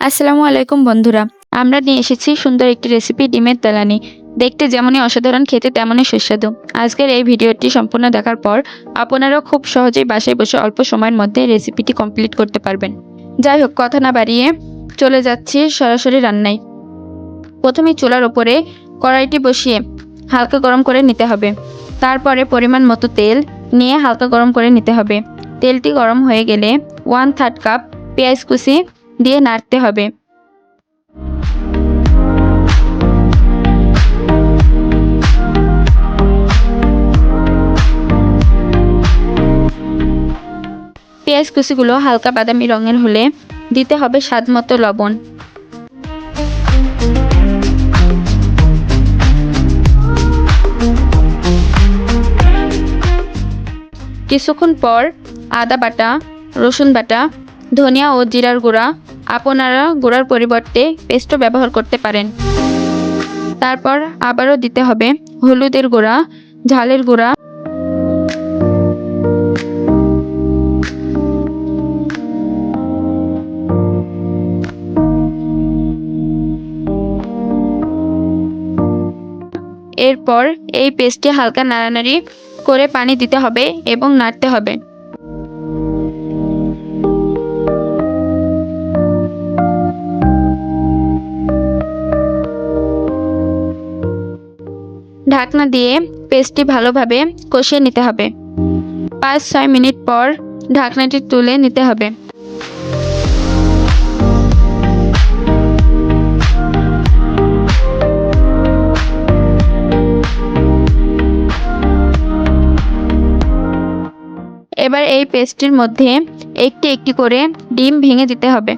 আসসালামু আলাইকুম বন্ধুরা। আমরা নিয়ে এসেছি সুন্দর একটি রেসিপি, ডিমের তেলানি। দেখতে যেমনই অসাধারণ, খেতে তেমনই সুস্বাদু। আজকের এই ভিডিওটি সম্পূর্ণ দেখার পর আপনারাও খুব সহজেই বাসায় বসে অল্প সময়ের মধ্যে রেসিপিটি কমপ্লিট করতে পারবেন। যাই হোক, কথা না বাড়িয়ে চলে যাচ্ছি সরাসরি রান্নায়। প্রথমেই চুলার ওপরে কড়াইটি বসিয়ে হালকা গরম করে নিতে হবে। তারপরে পরিমাণ মতো তেল নিয়ে হালকা গরম করে নিতে হবে। তেলটি গরম হয়ে গেলে 1/3 কাপ পেঁয়াজ কুচি দিয়ে নাড়তে হবে। পেঁয়াজ কুচিগুলো হালকা বাদামি রঙের হলে দিতে হবে স্বাদ মতো লবণ। কিছুক্ষণ পর আদা বাটা, রসুন বাটা, ধনিয়া ও জিরার গুঁড়া, আপনারা গুঁড়ার পরিবর্তে পেস্টও ব্যবহার করতে পারেন। তারপর আবারও দিতে হবে হলুদের গুঁড়া, ঝালের গুঁড়া, এরপর এই পেস্টে হালকা নাড়ানাড়ি করে পানি দিতে হবে এবং নাড়তে হবে। ঢাকনা দিয়ে পেস্টটি ভালোভাবে কষিয়ে নিতে হবে। 5-6 মিনিট পর ঢাকনাটি তুলে নিতে হবে। এবার এই পেস্টটির মধ্যে একটি একটি করে ডিম ভেঙে দিতে হবে।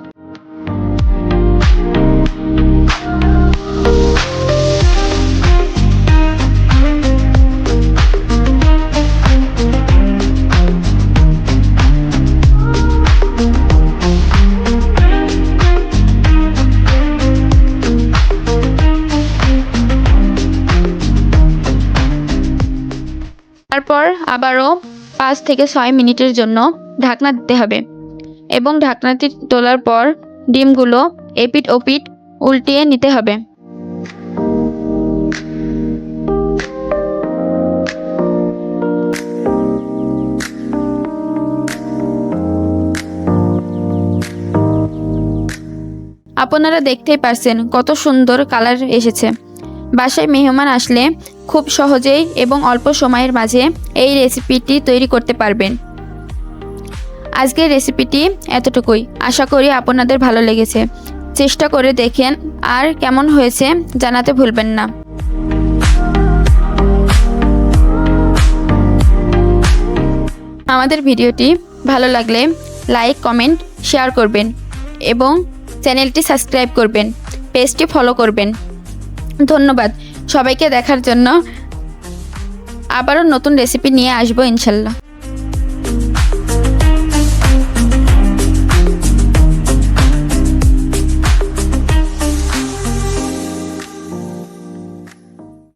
তারপর আবারও 5-6 মিনিটের জন্য ঢাকনা দিতে হবে এবং ঢাকনাটি তোলার পর ডিমগুলো এপিট ওপিট উল্টিয়ে নিতে হবে। আপনারা দেখতেই পারছেন কত সুন্দর কালার এসেছে। বাসায় মেহমান আসলে খুব সহজেই এবং অল্প সময়ের মাঝে এই রেসিপিটি তৈরি করতে পারবেন। আজকের রেসিপিটি এতটুকুই। আশা করি আপনাদের ভালো লেগেছে। চেষ্টা করে দেখেন আর কেমন হয়েছে জানাতে ভুলবেন না। আমাদের ভিডিওটি ভালো লাগলে লাইক, কমেন্ট, শেয়ার করবেন এবং চ্যানেলটি সাবস্ক্রাইব করবেন, পেজটি ফলো করবেন। ধন্যবাদ সবাইকে দেখার জন্য। আবারও নতুন রেসিপি নিয়ে আসবো ইনশাল্লাহ।